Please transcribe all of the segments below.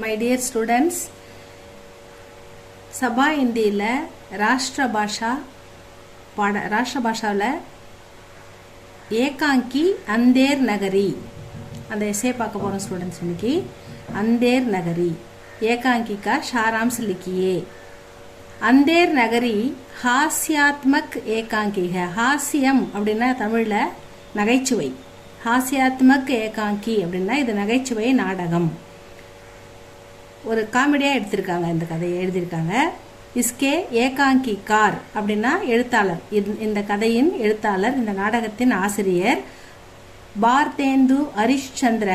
My dear students, சபா இந்தியில் ராஷ்டிர பாஷாவில் ஏகாங்கி அந்தேர் நகரி அந்த essay பார்க்க போகிறோம் ஸ்டூடெண்ட்ஸ் இன்னைக்கு. अंधेर नगरी एकांकी का सारांश लिखिए. अंधेर नगरी हास्यात्मक एकांकी है. हास्यम அப்படின்னா தமிழ்ல நகைச்சுவை. हास्यात्मक एकांकी அப்படின்னா இது நகைச்சுவை நாடகம். ஒரு காமெடியா எடுத்திருக்காங்க, இந்த கதையை எழுதியிருக்காங்க. இஸ்கே ஏகாங்கி கார் அப்படின்னா எழுத்தாளர். இந்த கதையின் எழுத்தாளர், இந்த நாடகத்தின் ஆசிரியர் பார்தேந்து ஹரிஷ்சந்திர.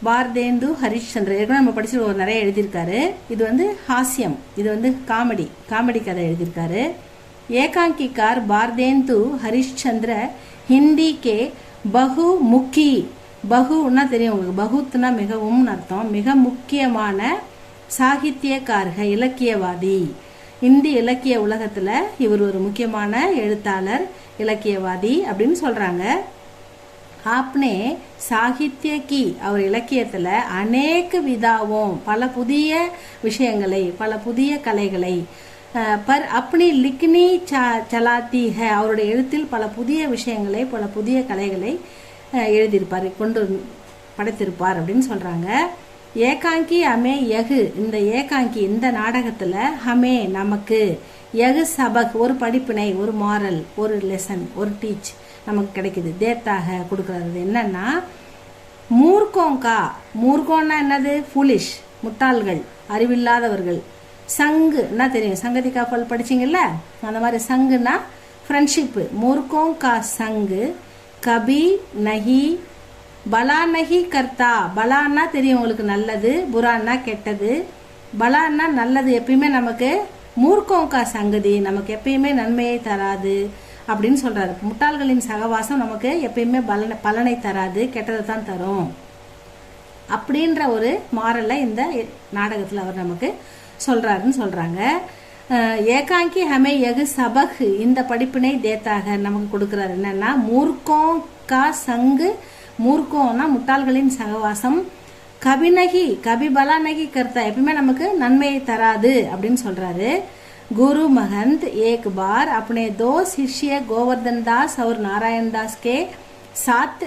பார்தேந்து ஹரிஷ்சந்திர ஏற்கனவே நம்ம படிச்சு நிறைய எழுதியிருக்காரு. இது வந்து ஹாஸ்யம், இது வந்து காமெடி கதை எழுதியிருக்காரு. ஏகாங்கி கார் பார்தேந்து ஹரிஷ்சந்திர ஹிந்தி கே பகு முக்கி. பகுன்னா தெரியும் உங்களுக்கு, பகுத்துனா மிகவும் அர்த்தம். மிக முக்கியமான சாகித்யக்காரக, இலக்கியவாதி. இந்தி இலக்கிய உலகத்துல இவர் ஒரு முக்கியமான எழுத்தாளர், இலக்கியவாதி அப்படின்னு சொல்றாங்க. ஆப்னே சாகித்ய கி, அவர் இலக்கியத்துல அநேக விதாவும் பல புதிய விஷயங்களை, பல புதிய கலைகளை, பர் அப்படி லிக்னி சலாத்தி ஹே, அவருடைய எழுத்தில் பல புதிய விஷயங்களை, பல புதிய கலைகளை எழுதியிருப்பார், கொண்டு படைத்திருப்பார் அப்படின்னு சொல்றாங்க. ஏகாங்கி ஹமே யகு, இந்த ஏகாங்கி இந்த நாடகத்துல ஹமே நமக்கு, யகு சபக் ஒரு படிப்பினை, ஒரு மாரல், ஒரு லெசன், ஒரு டீச் நமக்கு கிடைக்குது. தேத்தாக கொடுக்கறது என்னன்னா மூர்க்கோங்கா, மூர்க்கோன்னா என்னது, ஃபூலிஷ் முட்டாள்கள், அறிவில்லாதவர்கள். சங்குன்னா தெரியும், சங்கதிகா பல் படிச்சிங்கல்ல, அந்த மாதிரி சங்குன்னா ஃப்ரெண்ட்ஷிப்பு. மூர்க்கோங்கா சங்கு கபி நஹி பலா நஹி கர்த்தா. பலான்னா தெரியும் உங்களுக்கு நல்லது, புரான்னா கெட்டது. பலான்னா நல்லது, எப்பயுமே நமக்கு. மூர்க்கோங்கா சங்கதி நமக்கு எப்பயுமே நன்மையை தராது அப்படின்னு சொல்றாரு. முட்டாள்களின் சகவாசம் நமக்கு எப்பயுமே பலனை தராது, கெட்டதை தான் தரும் அப்படின்ற ஒரு மாரல்ல இந்த நாடகத்துல அவர் நமக்கு சொல்றாருன்னு சொல்றாங்க. ஏகாங்கி ஹமே யகு சபக், இந்த படிப்பினை தேத்தாக நமக்கு கொடுக்கிறார். என்னன்னா மூர்க்கோம் கா சங்கு, மூர்க்கோம்னா முட்டாள்களின் சகவாசம். கபிநகி கபிபலாநகி கர்த்தா, எப்பயுமே நமக்கு நன்மையை தராது அப்படின்னு சொல்றாரு. गुरु महंत एक बार अपने दो शिष्य गोवर्धन दास और नारायण दास के साथ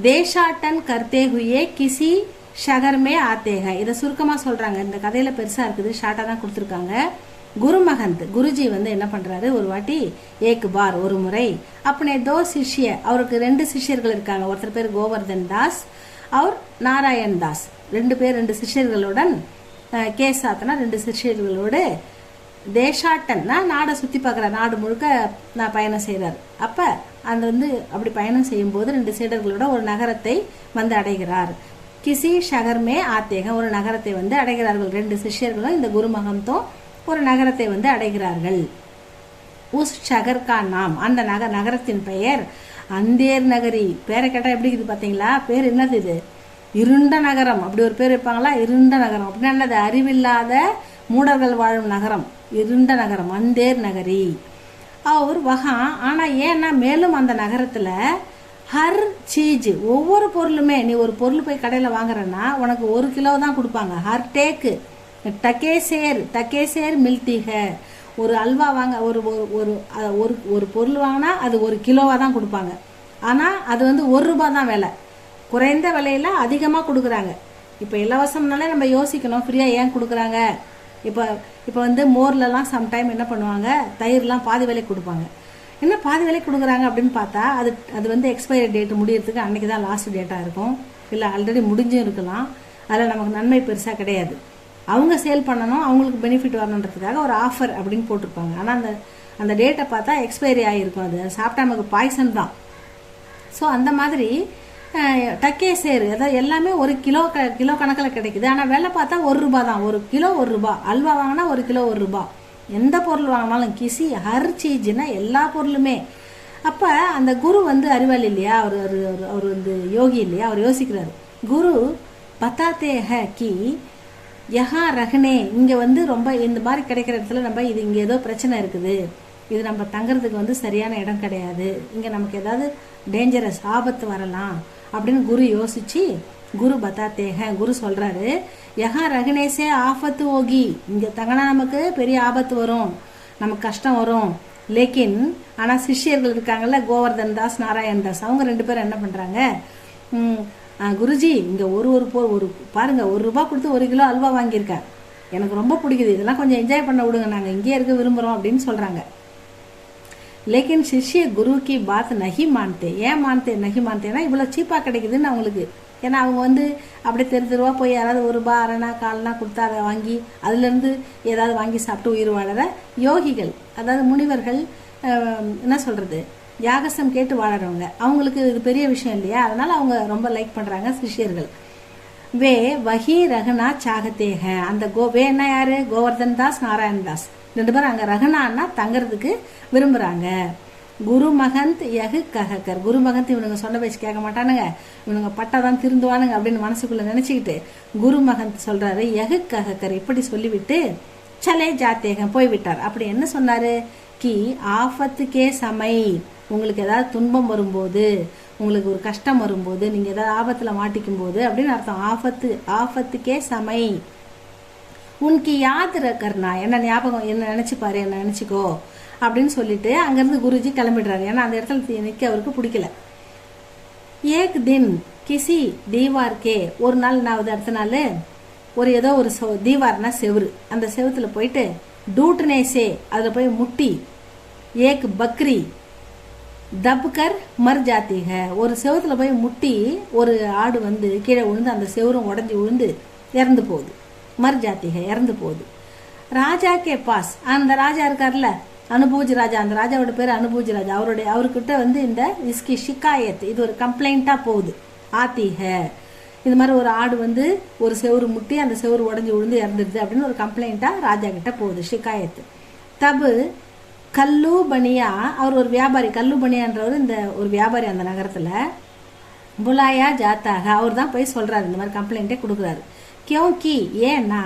देशाटन करते हुए किसी शहर में आते हैं. இதை சுருக்கமா சொல்றாங்க, இந்த கதையில பெருசா இருக்குது, ஷார்ட்டா தான் கொடுத்துருக்காங்க. குரு மகந்த், குருஜி வந்து என்ன பண்றாரு, ஒரு வாட்டி ஏக் பார் ஒரு முறை, அப்பனே தோ சிஷ்ய, அவருக்கு 2 சிஷ்யர்கள் இருக்காங்க. ஒருத்தர் பேர் கோவர்தன் தாஸ், அவர் நாராயண் தாஸ். 2 சிஷ்யர்களுடன், கேசாத்னா 2 சிஷ்யர்களோடு, தேசாட்டன்னா நாடை சுற்றி பார்க்குற, நாடு முழுக்க நான் பயணம் செய்கிறார். அப்போ அந்த வந்து அப்படி பயணம் செய்யும்போது 2 சீடர்களோட ஒரு நகரத்தை வந்து அடைகிறார். கிசி ஷகர்மே ஆத்தேக, ஒரு நகரத்தை வந்து அடைகிறார்கள். 2 சிஷ்யர்களும் இந்த குருமகந்தும் ஒரு நகரத்தை வந்து அடைகிறார்கள். உஸ் ஷகர் கா நாம், அந்த நகரத்தின் பெயர் அந்தேர் நகரி. பேரை கேட்டால் எப்படி இருக்குது பார்த்தீங்களா, பேர் என்னது இது, இருண்ட நகரம். அப்படி ஒரு பேர் வைப்பாங்களா, இருண்ட நகரம் அப்படின்னா என்னது, அறிவில்லாத மூடர்கள் வாழும் நகரம், இருண்ட நகரம், அந்தேர் நகரி. அவர் வகா, ஆனா ஏன்னா மேலும் அந்த நகரத்துல ஹர் சீஜ், ஒவ்வொரு பொருளுமே, நீ ஒரு பொருள் போய் கடையில வாங்குறன்னா உனக்கு 1 கிலோ தான் கொடுப்பாங்க. ஹர் டேக்கு தக்கேசேர் மில்திக, ஒரு அல்வா வாங்க, ஒரு பொருள் வாங்கினா அது 1 கிலோவா தான் கொடுப்பாங்க. ஆனா அது வந்து 1 ரூபாய் தான் விலை, குறைந்த விலையில அதிகமா கொடுக்குறாங்க. இப்ப இலவசம்னாலே நம்ம யோசிக்கணும், ஃப்ரீயா ஏன் கொடுக்குறாங்க. இப்போ வந்து மோர்லலாம் சம்டைம் என்ன பண்ணுவாங்க, தயிர்லாம் பாதி விலைக்கு கொடுப்பாங்க. என்ன பாதி விலைக்கு கொடுக்குறாங்க அப்படின்னு பார்த்தா அது வந்து எக்ஸ்பைரி டேட் முடியறதுக்கு அன்னைக்கு தான் லாஸ்ட் டேட்டாக இருக்கும், இல்லை ஆல்ரெடி முடிஞ்சும் இருக்கலாம். அதில் நமக்கு நன்மை பெருசாக கிடையாது. அவங்க சேல் பண்ணணும், அவங்களுக்கு பெனிஃபிட் வரணுன்றதுக்காக ஒரு ஆஃபர் அப்படின்னு போட்டிருப்பாங்க. ஆனால் அந்த டேட்டை பார்த்தா எக்ஸ்பைரி ஆகிருக்கும், அது சாப்பிட்டா நமக்கு பாய்சன் தான். ஸோ அந்த மாதிரி டக்கே சேரு, அதாவது எல்லாமே 1 கிலோ கணக்கில் கிடைக்குது. ஆனால் விலை பார்த்தா 1 ரூபாய் தான், 1 கிலோ 1 ரூபாய். அல்வா வாங்கினா 1 கிலோ 1 ரூபாய். எந்த பொருள் வாங்கினாலும் கிசி ஹர் சீஜ்னா எல்லா பொருளுமே. அப்போ அந்த குரு வந்து அறிவாளி இல்லையா, அவர் வந்து யோகி இல்லையா, அவர் யோசிக்கிறாரு. குரு பத்தாத்தே ஹே கி யஹா ரஹ்னே, இங்கே வந்து ரொம்ப இந்த மாதிரி கிடைக்கிற இடத்துல நம்ம இது இங்கே ஏதோ பிரச்சனை இருக்குது, இது நம்ம தங்குறதுக்கு வந்து சரியான இடம் கிடையாது, இங்கே நமக்கு ஏதாவது டேஞ்சரஸ் ஆபத்து வரலாம் அப்படின்னு குரு யோசிச்சு குரு பத்தாத்தேக குரு சொல்றாரு, யஹா ரகனேசே ஆபத்து ஓகி, இங்க தங்கனா நமக்கு பெரிய ஆபத்து வரும், நமக்கு கஷ்டம் வரும். லேக்கின் ஆனா சிஷ்யர்கள் இருக்காங்கல்ல, கோவர்தன் தாஸ் நாராயண் தாஸ், அவங்க 2 பேரும் என்ன பண்றாங்க, குருஜி இங்க ஒரு பாருங்க, ₹1 கொடுத்து 1 கிலோ அல்வா வாங்கியிருக்கேன், எனக்கு ரொம்ப பிடிக்குது, இதெல்லாம் கொஞ்சம் என்ஜாய் பண்ண விடுங்க, நாங்க இங்கேயே இருக்க விரும்புறோம் அப்படின்னு சொல்றாங்க. லேக்கின் சிஷ்ய குரு கி பாத் நஹி மான்தே. ஏன் நஹி மான்தேன்னா இவ்வளவு சீப்பா கிடைக்குதுன்னு அவங்களுக்கு. ஏன்னா அவங்க அப்படியே தெருவா போய் யாராவது ₹1 அரைனா கால்னா கொடுத்தா அதை வாங்கி அதுலேருந்து ஏதாவது வாங்கி சாப்பிட்டு உயிர் வாழற யோகிகள், அதாவது முனிவர்கள், என்ன சொல்றது, யாகசம் கேட்டு வாழறவங்க, அவங்களுக்கு இது பெரிய விஷயம் இல்லையா, அதனால அவங்க ரொம்ப லைக் பண்றாங்க சிஷ்யர்கள். வே வஹி ரகனா சாகத்தேக. அந்த வேன்னா யாரு, கோவர்தன் தாஸ் நாராயண் தாஸ் 2 பேரும் அங்க ரகனான்னா தங்கறதுக்கு விரும்புறாங்க. குரு மகந்த் யகு கஹகர். குரு மகந்த் இவனுங்க சொன்ன பேச்சு கேட்க மாட்டானுங்க, இவனுங்க பட்டாதான் திருந்துவானுங்க அப்படின்னு மனசுக்குள்ள நினைச்சுக்கிட்டு குரு மகந்த் சொல்றாரு, யகு கஹகர் இப்படி சொல்லிவிட்டு சலே ஜாத்தேகம் போய்விட்டார். அப்படி என்ன சொன்னாரு, கி ஆபத்துக்கே சமை, உங்களுக்கு ஏதாவது துன்பம் வரும்போது, உங்களுக்கு ஒரு கஷ்டம் வரும்போது, நீங்க ஏதாவது ஆபத்துல மாட்டிக்கும் போது அப்படின்னு அர்த்தம். ஆபத்துக்கே சமை உனக்கு யாத் ரக்கர்னா, என்ன ஞாபகம், என்ன நினைச்சுப்பாரு, என்ன நினைச்சுக்கோ அப்படின்னு சொல்லிட்டு அங்கிருந்து குருஜி கிளம்பிடுறாரு. ஏன்னா அந்த இடத்துல நிக்க அவருக்கு பிடிக்கல. ஏக் தின் கிசி தீவார்க்கே, ஒரு நாள் அடுத்த நாள் ஏதோ ஒரு தீவார்னா செவுரு, அந்த செவுத்துல போயிட்டு டூட்னேசே அதுல போய் முட்டி, ஏக் பக்ரி தப்கர் மர் ஜாத்திக, ஒரு செவுத்துல போய் முட்டி ஒரு ஆடு கீழே விழுந்து அந்த செவரும் உடஞ்சி விழுந்து இறந்து போகுது. மர் ஜாத்திக இறந்து போகுது. ராஜா கே பாஸ், அந்த ராஜா இருக்கார்ல அனுபூஜ் ராஜா, அந்த ராஜாவோட பேர் அனுபூஜ் ராஜா, அவர்கிட்ட இந்த இஸ்கி ஷிகாயத், இது ஒரு கம்ப்ளைண்டா போகுது. ஆத்திக இந்த மாதிரி ஒரு ஆடு ஒரு செவரு முட்டி அந்த செவரு உடஞ்சி விழுந்து இறந்துடுது அப்படின்னு ஒரு கம்ப்ளைண்டா ராஜா கிட்ட போகுது, ஷிகாயத்து. தபு கல்லு பனியா, அவர் ஒரு வியாபாரி, கல்லு பனியான்றவர் இந்த ஒரு வியாபாரி அந்த நகரத்துல, புலாயா ஜாத்தாக, அவர் தான் போய் சொல்றாரு, இந்த மாதிரி கம்ப்ளைண்டே கொடுக்குறாரு. கியோங்கி ஏன்னா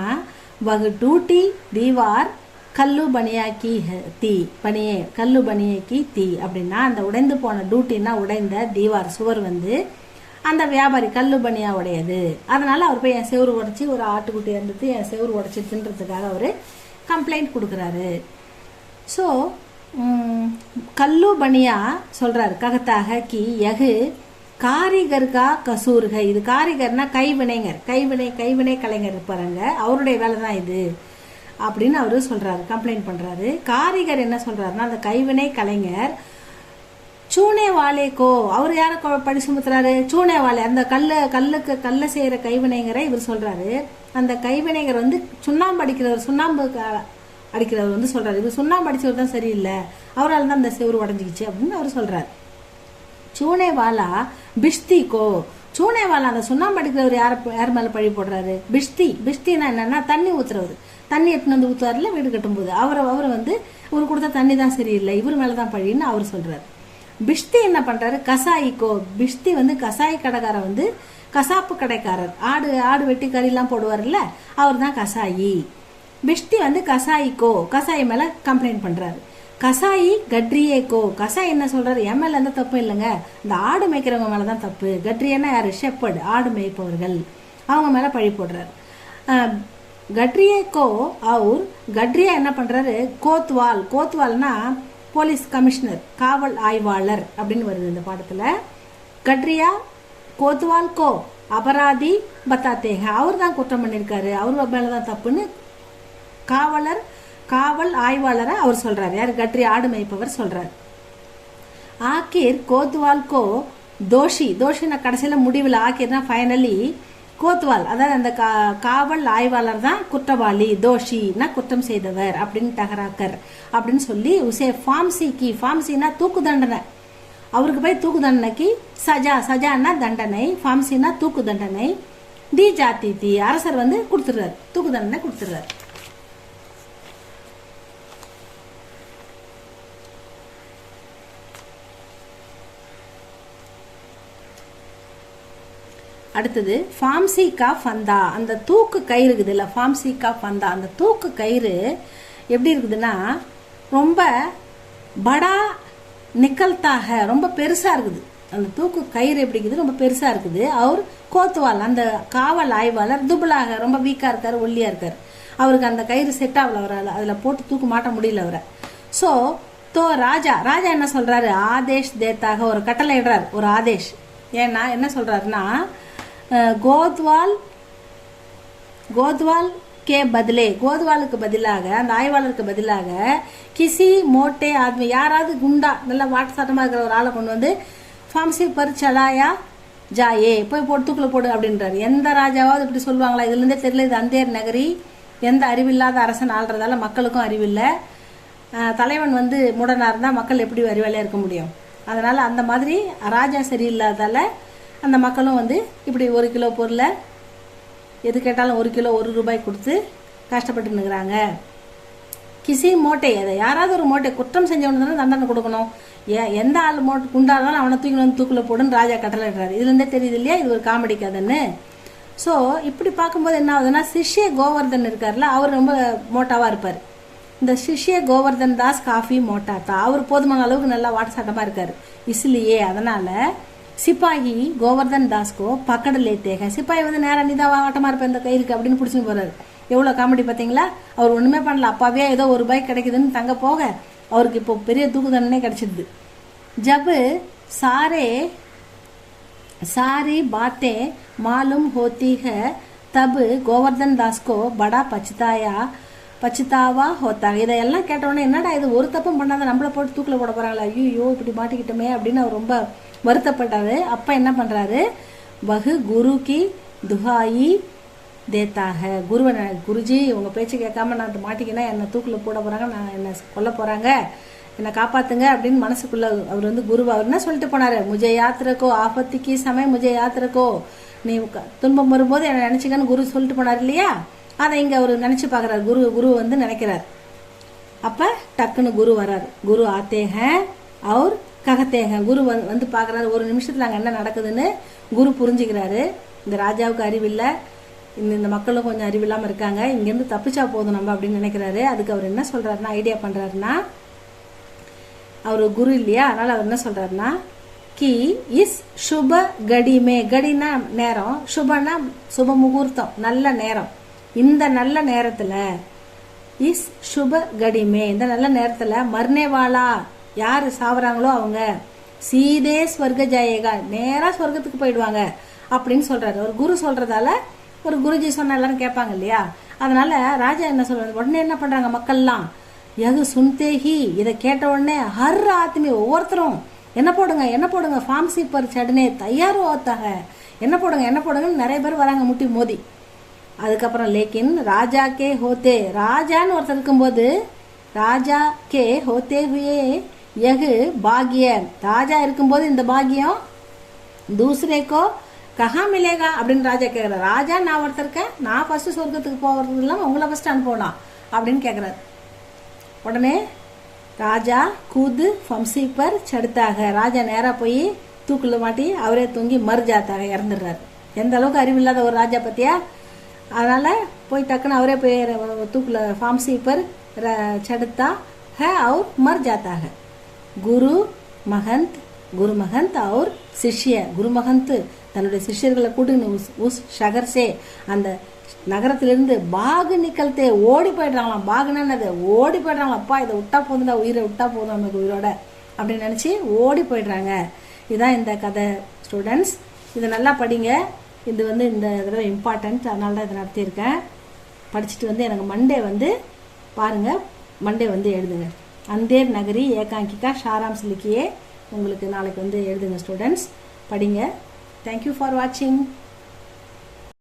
வகு டூட்டி தீவார் கல்லு பனியா கி தீ பனியே, கல்லு பனியே கி தீ அப்படின்னா அந்த உடைந்து போன டூட்டின்னா உடைந்த தீவார் சுவர் அந்த வியாபாரி கல்லு பனியா உடையது, அதனால அவர் போய் என் செவரு உடைச்சி ஒரு ஆட்டுக்குட்டி இருந்துட்டு என் செவரு உடைச்சி தின்றதுக்காக அவரு கம்ப்ளைண்ட் கொடுக்குறாரு. ஸோ கல்லு பனியா சொல்றாரு ககத்தாக கி யகு காரிகர்கா கசூர்க, இது காரிகர்னா கைவினைஞர், கைவினை கலைஞர் இருப்பாருங்க, அவருடைய வேலை தான் இது அப்படின்னு அவரு சொல்றாரு, கம்ப்ளைண்ட் பண்றாரு. காரிகர் என்ன சொல்றாருன்னா அந்த கைவினை கலைஞர் சூனே வாலேக்கோ, அவர் யார படி சுமத்துறாரு, சூனே வாலே, அந்த கல்ல செய்யற கைவினைஞரை இவர் சொல்றாரு. அந்த கைவினைஞர் சுண்ணாம்பு அடிக்கிறவர், சுண்ணாம்பு அடிக்கிறவர் சொல்றாரு, இவர் சுண்ணாம்பு அடிச்சவர் தான் சரியில்லை, அவரால் தான் அந்த செவரு உடஞ்சிக்கிச்சு அப்படின்னு அவர் சொல்றாரு. சூனேவாலா பிஷ்திக்கோ, சூனேவாலா அந்த சுண்ணாம்பு அடிக்கிறவர் யார் மேல பழி போடுறாரு, பிஷ்தினா என்னன்னா தண்ணி ஊத்துறவர், தண்ணி எடுத்துன்னு ஊத்துவார்ல வீடு கட்டும் போது, அவர் இவர் கொடுத்த தண்ணி தான் சரியில்லை, இவர் மேலதான் பழின்னு அவர் சொல்றாரு. பிஷ்தி என்ன பண்றாரு, கசாயிக்கோ, பிஷ்தி கசாயி கடைக்கார கசாப்பு கடைக்காரர், ஆடு வெட்டி கறி எல்லாம் போடுவார்ல, அவர் தான் கசாயி. பிஷ்தி கசாயிக்கோ, கசாயி மேல கம்ப்ளைண்ட் பண்றாரு. கசாயி கட்ரியேக்கோ, கசாயி என்ன சொல்றாரு, என் மேல எந்த தப்பு இல்லைங்க, இந்த ஆடு மேய்க்கிறவங்க மேலதான் தப்பு, கட்ரியன்னா யாரு, ஷெப்பர்ட், ஆடு மேய்ப்பவர்கள், அவங்க மேல பழி போடுறாரு. கட்ரியேக்கோ அவர் கட்ரியா என்ன பண்றாரு, கோத்வால்னா போலீஸ் கமிஷனர், காவல் ஆய்வாளர் அப்படின்னு வருது இந்த பாடத்துல. கட்ரியா கோத்வால் கோ அபராதி பத்தாத்தேக, அவர் தான் குற்றம் பண்ணிருக்காரு, அவர் மேலதான் தப்புன்னு காவல் ஆய்வாளரை அவர் சொல்றாரு. யாரு, கட்ரி ஆடு மேய்ப்பவர் சொல்றாரு. ஆக்கிர் கோத்வால் கோ தோஷினா கடைசியில முடிவில், ஆக்கிர்னா ஃபைனலி, கோத்வால் அதாவது அந்த காவல் ஆய்வாளர் தான் குற்றவாளி, தோஷினா குற்றம் செய்தவர் அப்படின்னு டகராக்கர் அப்படின்னு சொல்லி உசே ஃபாம்சினா தூக்கு தண்டனை, அவருக்கு போய் தூக்கு தண்டனைக்கு சஜான்னா தண்டனை, ஃபாம்சினா தூக்கு தண்டனை, தி ஜாத்தி அரசர் கொடுத்துடுறாரு, தூக்கு தண்டனை கொடுத்துடுறாரு. அடுத்தது ஃபாம்சி கா ஃபந்தா, அந்த தூக்கு கயிறு இருக்குது இல்ல, ஃபாம்சி கா ஃபந்தா, அந்த தூக்கு கயிறு எப்படி இருக்குதுன்னா ரொம்ப படா நிக்கல்தாக, ரொம்ப பெருசா இருக்குது. அந்த தூக்கு கயிறு எப்படி இருக்குது, ரொம்ப பெருசாக இருக்குது. அவர் கோத்துவால் அந்த காவல் ஆய்வாளர் துபலாக ரொம்ப வீக்காக இருக்கார், ஒல்லியாக இருக்கார். அவருக்கு அந்த கயிறு செட் ஆகல, அவரால் அதில் போட்டு தூக்கு மாட்ட முடியல அவரை. ஸோ ராஜா என்ன சொல்கிறாரு, ஆதேஷ் தேத்தாக ஒரு கட்டளை இடுறார், ஒரு ஆதேஷ். ஏன்னா என்ன சொல்கிறாருன்னா, கோத்வால் கே பதிலே, கோத்வாலுக்கு பதிலாக அந்த ஆய்வாளருக்கு பதிலாக கிசி மோட்டே ஆத்மி, யாராவது குண்டா நல்லா வாட்டு சாட்டமாக இருக்கிற ஒரு ஆளை கொண்டு வந்து ஃபார்ம்சி பர் சலாயா ஜாயே, போய் போட்டு தூக்கில் போடு அப்படின்றாரு. எந்த ராஜாவாவது இப்படி சொல்லுவாங்களா? இதுலேருந்தே தெரியல இது அந்தேர் நகரி, எந்த அறிவில்லாத அரசன் ஆள்றதால மக்களுக்கும் அறிவில்லை. தலைவன் வந்து மூடனாக இருந்தால் மக்கள் எப்படி அறிவாளியாக இருக்க முடியும்? அதனால் அந்த மாதிரி ராஜா சரியில்லாதால அந்த மக்களும் வந்து இப்படி 1 கிலோ பொருளை எது கேட்டாலும் 1 கிலோ 1 ரூபாய் கொடுத்து கஷ்டப்பட்டு நிற்கிறாங்க. கிசி மோட்டை, அதை யாராவது ஒரு மோட்டை குற்றம் செஞ்சவனு தானே தண்டனை கொடுக்கணும். எந்த ஆள் குண்டாதான் அவனை தூக்கி வந்து தூக்கில் போடுன்னு ராஜா கட்டளைடுறாரு. இதுலேருந்தே தெரியுது இல்லையா இது ஒரு காமெடி கதைன்னு. ஸோ இப்படி பார்க்கும்போது என்ன ஆகுதுன்னா, சிஷ்ய கோவர்தன் இருக்கார்ல, அவர் ரொம்ப மோட்டாவாக இருப்பார். இந்த சிஷ்ய கோவர்தன் தாஸ் காஃபி மோட்டா தான், அவர் போதுமான அளவுக்கு நல்லா வாட்டசாட்டமாக இருக்கார். இஸ்லியே அதனால சிப்பாயி கோவர்தன் தாஸ்கோ பக்கடு லேத்தேக, சிப்பாயி வந்து நேரம் நீ தான் வாட்டமாக இருப்பேன் இந்த கயிறுக்கு அப்படின்னு பிடிச்சின்னு போறாரு. எவ்வளோ காமெடி பார்த்தீங்களா? அவர் ஒன்றுமே பண்ணல, அப்பாவே ஏதோ 1 ரூபாய் கிடைக்குதுன்னு தங்க போக அவருக்கு இப்போ பெரிய தூக்கு தண்டனை கிடைச்சிடுது. ஜப் सारी बातें मालूम होती है तब गोवर्धन दास को बड़ा பச்சிதாவா ஹோத்தாங்க. இதையெல்லாம் கேட்டவுடனே என்னடா இது ஒரு தப்பும் பண்ணாத நம்மளை போட்டு தூக்கில் போட போகிறாங்களா, ஐயோ இப்படி மாட்டிக்கிட்டோமே அப்படின்னு அவர் ரொம்ப வருத்தப்பட்டாரு. அப்போ என்ன பண்ணுறாரு, வகு குரு கி துஹாயி தேத்தாக, குருஜி உங்கள் பேச்சு கேட்காம நான் மாட்டிக்கினா என்னை தூக்கில் போட போகிறாங்க, நான் என்னை கொல்ல போகிறாங்க, என்னை காப்பாற்றுங்க அப்படின்னு மனசுக்குள்ளே அவர் வந்து அவர் என்ன சொல்லிட்டு போனார், முஜே யாத்திரக்கோ ஆபத்திக்கு சமயம் முஜே யாத்திரக்கோ, நீ துன்பம் வரும்போது என்னை நினச்சிக்கன்னு குரு சொல்லிட்டு போனார் இல்லையா, அதை இங்கே அவர் நினச்சி பார்க்குறாரு. குரு வந்து நினைக்கிறார். அப்போ டக்குன்னு குரு வர்றார். குரு ஆத்தேக அவர் ககத்தேக, குரு வந்து பார்க்குறாரு. ஒரு நிமிஷத்தில் அங்கே என்ன நடக்குதுன்னு குரு புரிஞ்சுக்கிறாரு. இந்த ராஜாவுக்கு அறிவில்லை, இந்த மக்களும் கொஞ்சம் அறிவில்லாமல் இருக்காங்க, இங்கேருந்து தப்பிச்சா போதும் நம்ம அப்படின்னு நினைக்கிறாரு. அதுக்கு அவர் என்ன சொல்கிறாருன்னா, ஐடியா பண்ணுறாருன்னா, அவர் குரு இல்லையா, அதனால் அவர் என்ன சொல்கிறாருன்னா, கி இஸ் சுப கடிமே, கடினா நேரம், சுபனா சுப முகூர்த்தம் நல்ல நேரம், இந்த நல்ல நேரத்தில் இஸ் சுப கடிமே இந்த நல்ல நேரத்தில் மர்னேவாலா யார் சாவறாங்களோ அவங்க சீதே ஸ்வர்க ஜாயேகா நேராக ஸ்வர்க்கத்துக்கு போயிடுவாங்க அப்படின்னு சொல்கிறாரு. ஒரு குரு சொல்கிறதால ஒரு குருஜி சொன்ன எல்லாரும் கேட்பாங்க இல்லையா, அதனால ராஜா என்ன சொல்றாரு, உடனே என்ன பண்ணுறாங்க மக்கள்லாம், எது சுன்தேஹி இதை கேட்ட உடனே ஹர் ஆத்மி ஒவ்வொருத்தரும் என்ன போடுங்க ஃபார்ம்சி பர் சடனே தயாரும் ஓத்தாக, என்ன போடுங்கன்னு நிறைய பேர் வராங்க முட்டி மோதி. அதுக்கப்புறம் லேக்கின் ராஜா கே ஹோத்தே, ராஜான்னு ஒருத்தர் இருக்கும்போது ராஜா கே ஹோத்தே ஹுயே யகு பாக்ய, ராஜா இருக்கும்போது இந்த பாக்கியம் தூசரேக்கோ கஹா மிலேகா அப்படின்னு ராஜா கேட்குறாரு. ராஜா நான் ஒருத்தர் இருக்கேன், நான் ஃபர்ஸ்ட் சொர்க்கத்துக்கு போகிறது இல்லாமல் உங்களை ஃபர்ஸ்ட் அனுப்பலாம் அப்படின்னு கேட்குறாரு. உடனே ராஜா கூது ஃபம்சி பர் சடுத்தாக, ராஜா நேராக போய் தூக்கில் மாட்டி அவரே தூங்கி மர்ஜாத்தாக இறந்துடுறாரு. எந்த அளவுக்கு அறிவில்லாத ஒரு ராஜா பற்றியா, அதனால் போய் டக்குன்னு அவரே போய் தூக்கில் ஃபார்ம்சி பர் சடுத்தா है और मर जाता है. குரு மகந்த் और சிஷ்ய, குரு மகந்த் தன்னுடைய சிஷ்யர்களை கூட்டின்னு உஸ் ஷகர்சே அந்த நகரத்திலிருந்து பாகு நிக்கல்தே ஓடி போயிடுறாங்களாம். பாகுன்னு ஓடி போயிடுறாங்களாம். அப்பா இதை விட்டா போதுண்டா, உயிரை விட்டா போதும் நமக்கு உயிரோட அப்படின்னு நினச்சி ஓடி போயிடுறாங்க. இதுதான் இந்த கதை ஸ்டூடெண்ட்ஸ். இதை நல்லா படிங்க. இது வந்து இந்த தடவை இம்பார்ட்டன்ட், அதனால தான் இதை நடத்தியிருக்கேன். படிச்சுட்டு வந்து எனக்கு மண்டே வந்து பாருங்கள், மண்டே வந்து எழுதுங்க. அந்தேர் நகரி ஏகாங்கிகா ஷாராம்ஸ் லிக்கியே உங்களுக்கு நாளைக்கு வந்து எழுதுங்க ஸ்டூடெண்ட்ஸ். படிங்க. தேங்க்யூ ஃபார் வாட்சிங்.